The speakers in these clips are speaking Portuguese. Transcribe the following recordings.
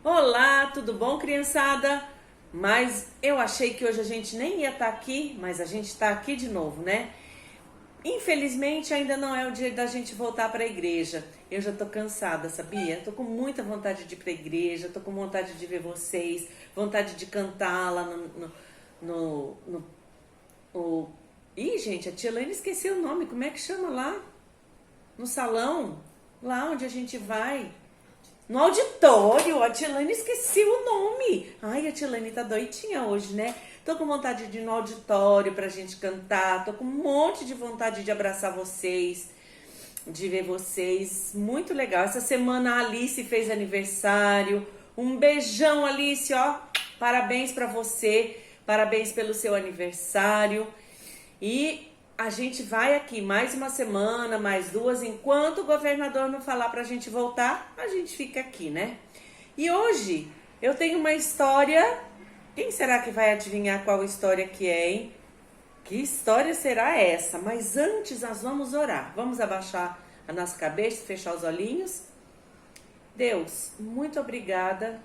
Olá, tudo bom, criançada? Mas eu achei que hoje a gente nem ia estar aqui, mas a gente está aqui de novo, né? Infelizmente ainda não é o dia da gente voltar para a igreja. Eu já tô cansada, sabia? Tô com muita vontade de ir para a igreja, tô com vontade de ver vocês, vontade de cantar lá no, no, no. Ih, gente, a tia Elaine esqueceu o nome, como é que chama lá? No salão, lá onde a gente vai. No auditório, a Tilane esqueceu o nome. Ai, a Tilane tá doidinha hoje, né? Tô com vontade de ir no auditório pra gente cantar. Tô com um monte de vontade de abraçar vocês, de ver vocês. Muito legal. Essa semana a Alice fez aniversário. Um beijão, Alice, ó. Parabéns pra você. Parabéns pelo seu aniversário. E a gente vai aqui mais uma semana, mais duas, enquanto o governador não falar pra gente voltar, a gente fica aqui, né? E hoje eu tenho uma história. Quem será que vai adivinhar qual história que é, hein? Que história será essa? Mas antes nós vamos orar. Vamos abaixar a nossa cabeça, fechar os olhinhos. Deus, muito obrigada,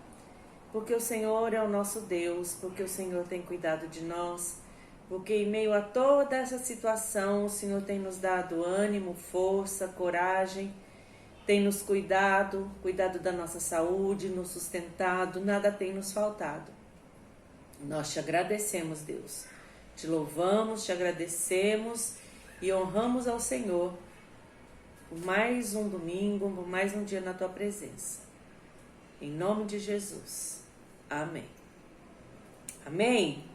porque o Senhor é o nosso Deus, porque o Senhor tem cuidado de nós. Porque em meio a toda essa situação, o Senhor tem nos dado ânimo, força, coragem, tem nos cuidado da nossa saúde, nos sustentado, nada tem nos faltado. Nós te agradecemos, Deus. Te louvamos, te agradecemos e honramos ao Senhor por mais um domingo, por mais um dia na tua presença. Em nome de Jesus. Amém. Amém?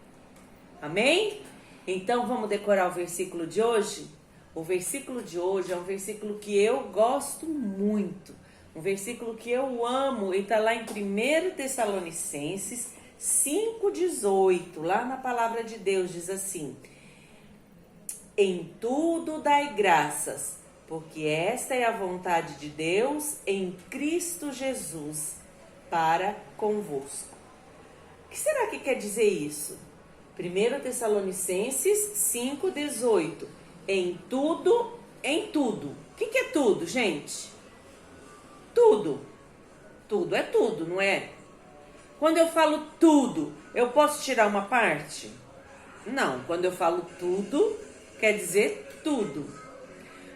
Amém? Então vamos decorar o versículo de hoje? O versículo de hoje é um versículo que eu gosto muito. Um versículo que eu amo e está lá em 1 Tessalonicenses 5,18. Lá na palavra de Deus diz assim: em tudo dai graças, porque esta é a vontade de Deus em Cristo Jesus para convosco. O que será que quer dizer isso? 1 Tessalonicenses 5,18. Em tudo, em tudo. O que é tudo, gente? Tudo. Tudo é tudo, não é? Quando eu falo tudo, eu posso tirar uma parte? Não. Quando eu falo tudo, quer dizer tudo.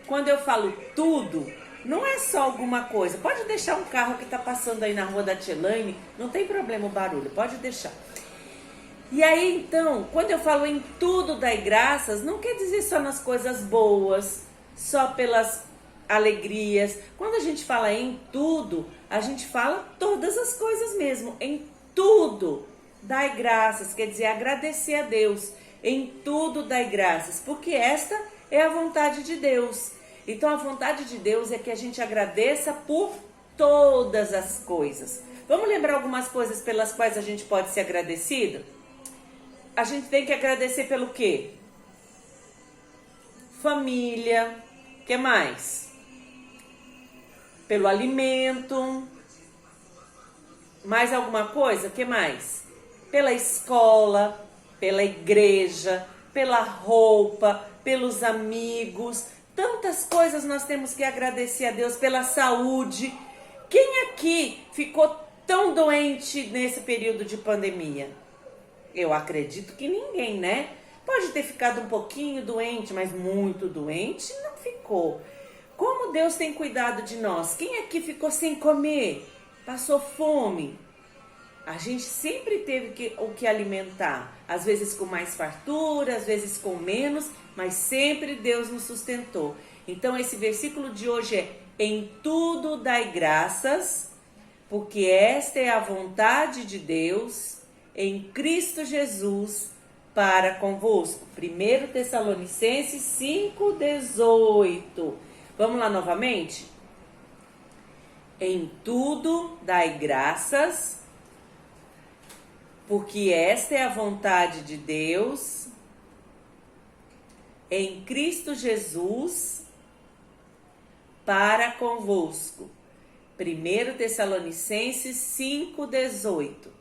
Quando eu falo tudo, não é só alguma coisa. Pode deixar um carro que está passando aí na rua da Elaine, não tem problema o barulho, pode deixar. E aí, então, quando eu falo em tudo dai graças, não quer dizer só nas coisas boas, só pelas alegrias. Quando a gente fala em tudo, a gente fala todas as coisas mesmo. Em tudo dai graças, quer dizer agradecer a Deus. Em tudo dai graças, porque esta é a vontade de Deus. Então, a vontade de Deus é que a gente agradeça por todas as coisas. Vamos lembrar algumas coisas pelas quais a gente pode ser agradecido? A gente tem que agradecer pelo quê? Família. O que mais? Pelo alimento. Mais alguma coisa? O que mais? Pela escola, pela igreja, pela roupa, pelos amigos. Tantas coisas nós temos que agradecer a Deus, pela saúde. Quem aqui ficou tão doente nesse período de pandemia? Eu acredito que ninguém, né? Pode ter ficado um pouquinho doente, mas muito doente não ficou. Como Deus tem cuidado de nós? Quem aqui ficou sem comer? Passou fome? A gente sempre teve o que alimentar. Às vezes com mais fartura, às vezes com menos, mas sempre Deus nos sustentou. Então esse versículo de hoje é: em tudo dai graças, porque esta é a vontade de Deus em Cristo Jesus para convosco. 1 Tessalonicenses 5,18. Vamos lá novamente? Em tudo dai graças, porque esta é a vontade de Deus em Cristo Jesus para convosco. 1 Tessalonicenses 5,18.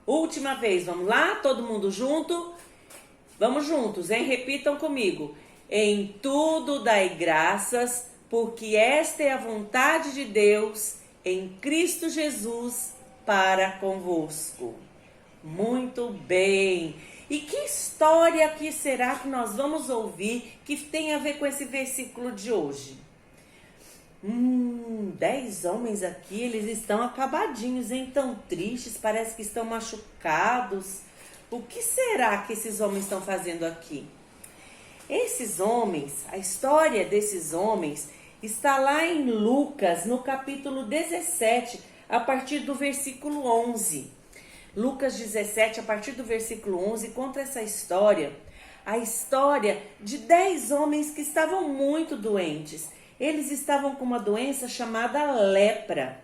Última vez, vamos lá? Todo mundo junto? Vamos juntos, hein? Repitam comigo. Em tudo dai graças, porque esta é a vontade de Deus em Cristo Jesus para convosco. Muito bem. E que história que será que nós vamos ouvir que tem a ver com esse versículo de hoje? 10 homens aqui, eles estão acabadinhos, hein? Tão tristes, parece que estão machucados. O que será que esses homens estão fazendo aqui? Esses homens, a história desses homens está lá em Lucas, no capítulo 17, a partir do versículo 11. Lucas 17, a partir do versículo 11, conta essa história. A história de 10 homens que estavam muito doentes. Eles estavam com uma doença chamada lepra.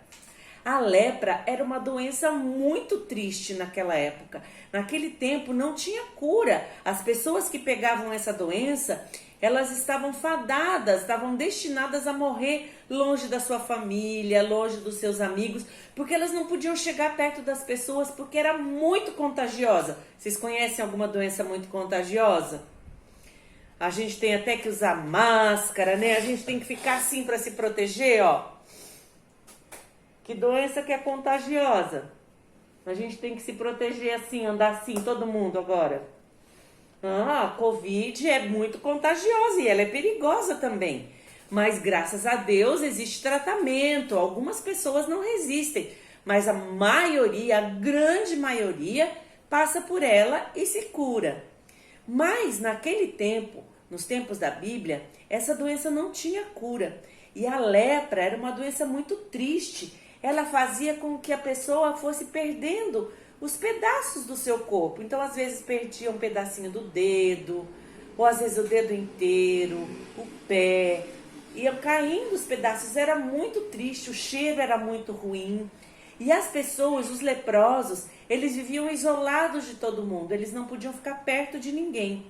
A lepra era uma doença muito triste naquela época. Naquele tempo não tinha cura. As pessoas que pegavam essa doença, elas estavam fadadas, estavam destinadas a morrer longe da sua família, longe dos seus amigos, porque elas não podiam chegar perto das pessoas porque era muito contagiosa. Vocês conhecem alguma doença muito contagiosa? A gente tem até que usar máscara, né? A gente tem que ficar assim para se proteger, ó. Que doença que é contagiosa? A gente tem que se proteger assim, andar assim, todo mundo agora. A Covid é muito contagiosa e ela é perigosa também. Mas graças a Deus existe tratamento. Algumas pessoas não resistem, mas a maioria, a grande maioria, passa por ela e se cura. Mas naquele tempo, nos tempos da Bíblia, essa doença não tinha cura. E a lepra era uma doença muito triste. Ela fazia com que a pessoa fosse perdendo os pedaços do seu corpo. Então, às vezes, perdia um pedacinho do dedo, ou às vezes o dedo inteiro, o pé. Iam caindo os pedaços, era muito triste, o cheiro era muito ruim. E as pessoas, os leprosos, eles viviam isolados de todo mundo, eles não podiam ficar perto de ninguém.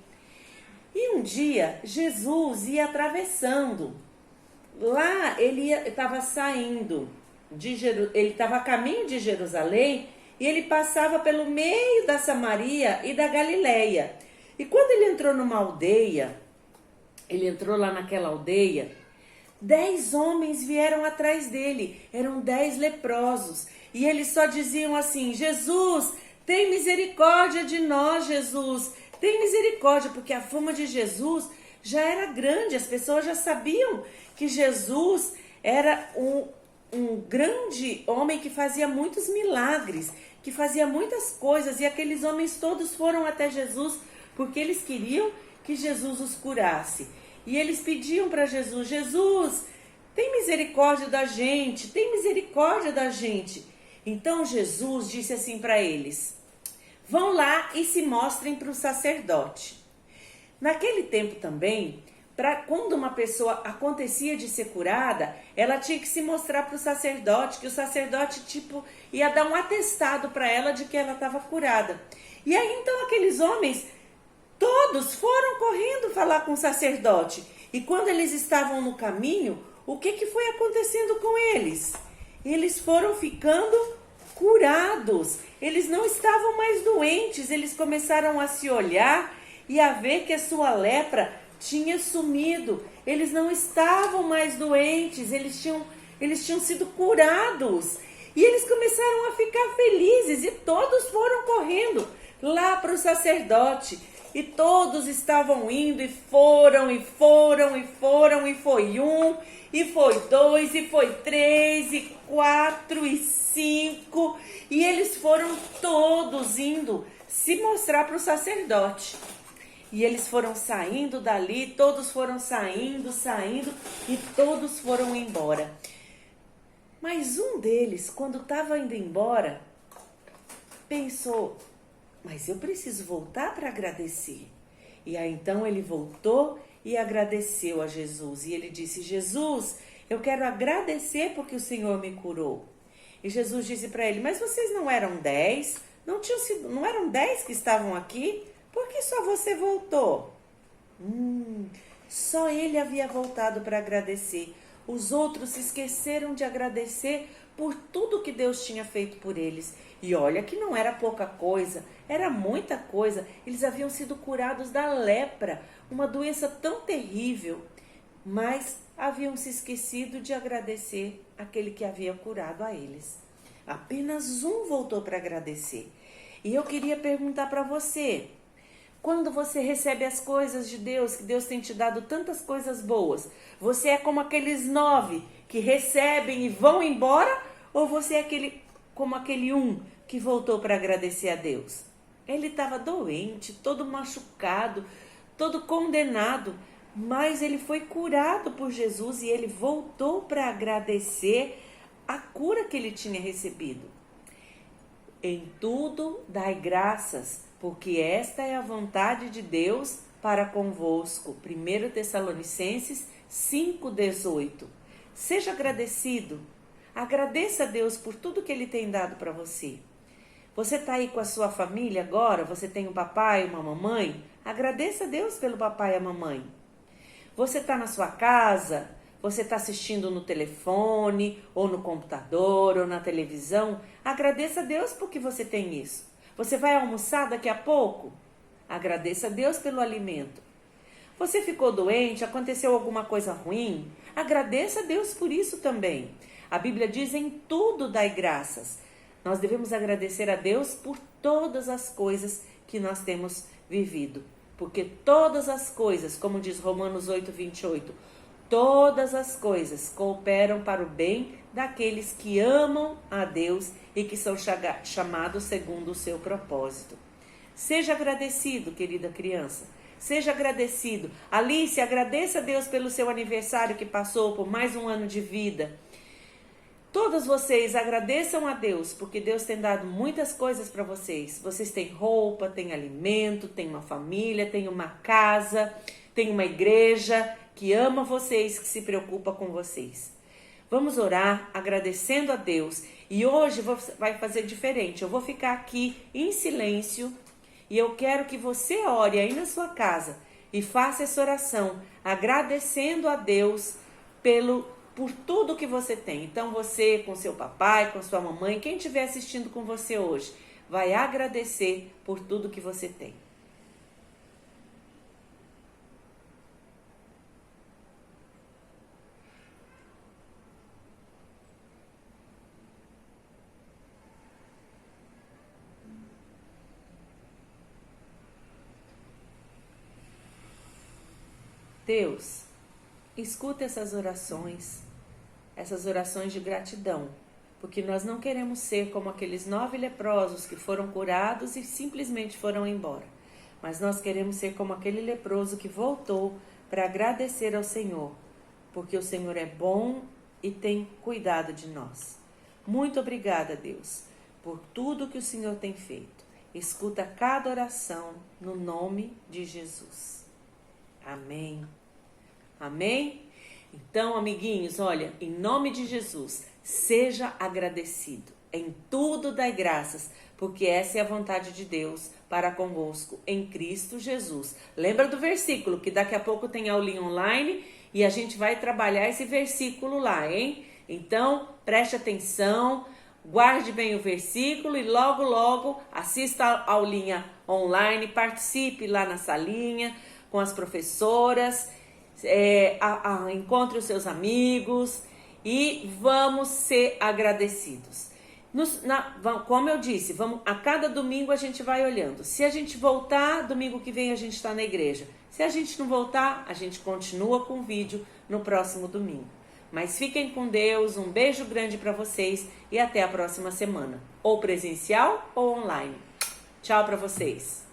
E um dia, Jesus ia atravessando. Lá, ele estava saindo, ele estava a caminho de Jerusalém, e ele passava pelo meio da Samaria e da Galileia. E quando ele entrou numa aldeia, ele entrou lá naquela aldeia, 10 homens vieram atrás dele, eram 10 leprosos. E eles só diziam assim: Jesus, tem misericórdia de nós, Jesus, tem misericórdia, porque a fama de Jesus já era grande, as pessoas já sabiam que Jesus era um grande homem que fazia muitos milagres, que fazia muitas coisas, e aqueles homens todos foram até Jesus porque eles queriam que Jesus os curasse. E eles pediam para Jesus: Jesus, tem misericórdia da gente, tem misericórdia da gente. Então Jesus disse assim para eles: vão lá e se mostrem para o sacerdote. Naquele tempo também, quando uma pessoa acontecia de ser curada, ela tinha que se mostrar para o sacerdote, que o sacerdote ia dar um atestado para ela de que ela estava curada. E aí então aqueles homens todos foram correndo falar com o sacerdote. E quando eles estavam no caminho, o que foi acontecendo com eles? Eles foram ficando curados. Eles não estavam mais doentes. Eles começaram a se olhar e a ver que a sua lepra tinha sumido. Eles não estavam mais doentes. Eles tinham sido curados. E eles começaram a ficar felizes. E todos foram correndo lá para o sacerdote. E todos estavam indo, e foram, e foram, e foram, e foi 1, e foi 2, e foi 3, e 4, e 5. E eles foram todos indo se mostrar para o sacerdote. E eles foram saindo dali, todos foram saindo, e todos foram embora. Mas um deles, quando estava indo embora, pensou: mas eu preciso voltar para agradecer. E aí então ele voltou e agradeceu a Jesus. E ele disse: Jesus, eu quero agradecer porque o Senhor me curou. E Jesus disse para ele: mas vocês não eram 10? Não eram 10 que estavam aqui? Por que só você voltou? Só ele havia voltado para agradecer. Os outros se esqueceram de agradecer por tudo que Deus tinha feito por eles. E olha que não era pouca coisa, era muita coisa. Eles haviam sido curados da lepra, uma doença tão terrível, mas haviam se esquecido de agradecer aquele que havia curado a eles. Apenas um voltou para agradecer. E eu queria perguntar para você, quando você recebe as coisas de Deus, que Deus tem te dado tantas coisas boas, você é como aqueles 9 que recebem e vão embora? Ou você é como aquele um que voltou para agradecer a Deus? Ele estava doente, todo machucado, todo condenado, mas ele foi curado por Jesus e ele voltou para agradecer a cura que ele tinha recebido. Em tudo dai graças, porque esta é a vontade de Deus para convosco. 1 Tessalonicenses 5,18. Seja agradecido. Agradeça a Deus por tudo que Ele tem dado para você. Você está aí com a sua família agora? Você tem um papai, uma mamãe? Agradeça a Deus pelo papai e a mamãe. Você está na sua casa? Você está assistindo no telefone, ou no computador, ou na televisão? Agradeça a Deus porque você tem isso. Você vai almoçar daqui a pouco? Agradeça a Deus pelo alimento. Você ficou doente? Aconteceu alguma coisa ruim? Agradeça a Deus por isso também. A Bíblia diz: em tudo dai graças. Nós devemos agradecer a Deus por todas as coisas que nós temos vivido. Porque todas as coisas, como diz Romanos 8:28, todas as coisas cooperam para o bem daqueles que amam a Deus e que são chamados segundo o seu propósito. Seja agradecido, querida criança. Seja agradecido. Alice, agradeça a Deus pelo seu aniversário que passou, por mais um ano de vida. Todos vocês agradeçam a Deus, porque Deus tem dado muitas coisas para vocês. Vocês têm roupa, têm alimento, têm uma família, têm uma casa, têm uma igreja que ama vocês, que se preocupa com vocês. Vamos orar agradecendo a Deus. E hoje vai fazer diferente. Eu vou ficar aqui em silêncio e eu quero que você ore aí na sua casa e faça essa oração agradecendo a Deus por tudo que você tem. Então você, com seu papai, com sua mamãe, quem estiver assistindo com você hoje, vai agradecer por tudo que você tem. Deus, escuta essas orações de gratidão, porque nós não queremos ser como aqueles 9 leprosos que foram curados e simplesmente foram embora, mas nós queremos ser como aquele leproso que voltou para agradecer ao Senhor, porque o Senhor é bom e tem cuidado de nós. Muito obrigada, Deus, por tudo que o Senhor tem feito. Escuta cada oração no nome de Jesus. Amém. Amém? Então, amiguinhos, olha, em nome de Jesus, seja agradecido. Em tudo dai graças, porque essa é a vontade de Deus para convosco em Cristo Jesus. Lembra do versículo, que daqui a pouco tem aulinha online e a gente vai trabalhar esse versículo lá, hein? Então, preste atenção, guarde bem o versículo e logo, logo assista a aulinha online, participe lá na salinha com as professoras, encontre os seus amigos e vamos ser agradecidos. Como eu disse, a cada domingo a gente vai olhando. Se a gente voltar, domingo que vem a gente está na igreja. Se a gente não voltar, a gente continua com o vídeo no próximo domingo. Mas fiquem com Deus, um beijo grande para vocês e até a próxima semana, ou presencial ou online. Tchau para vocês.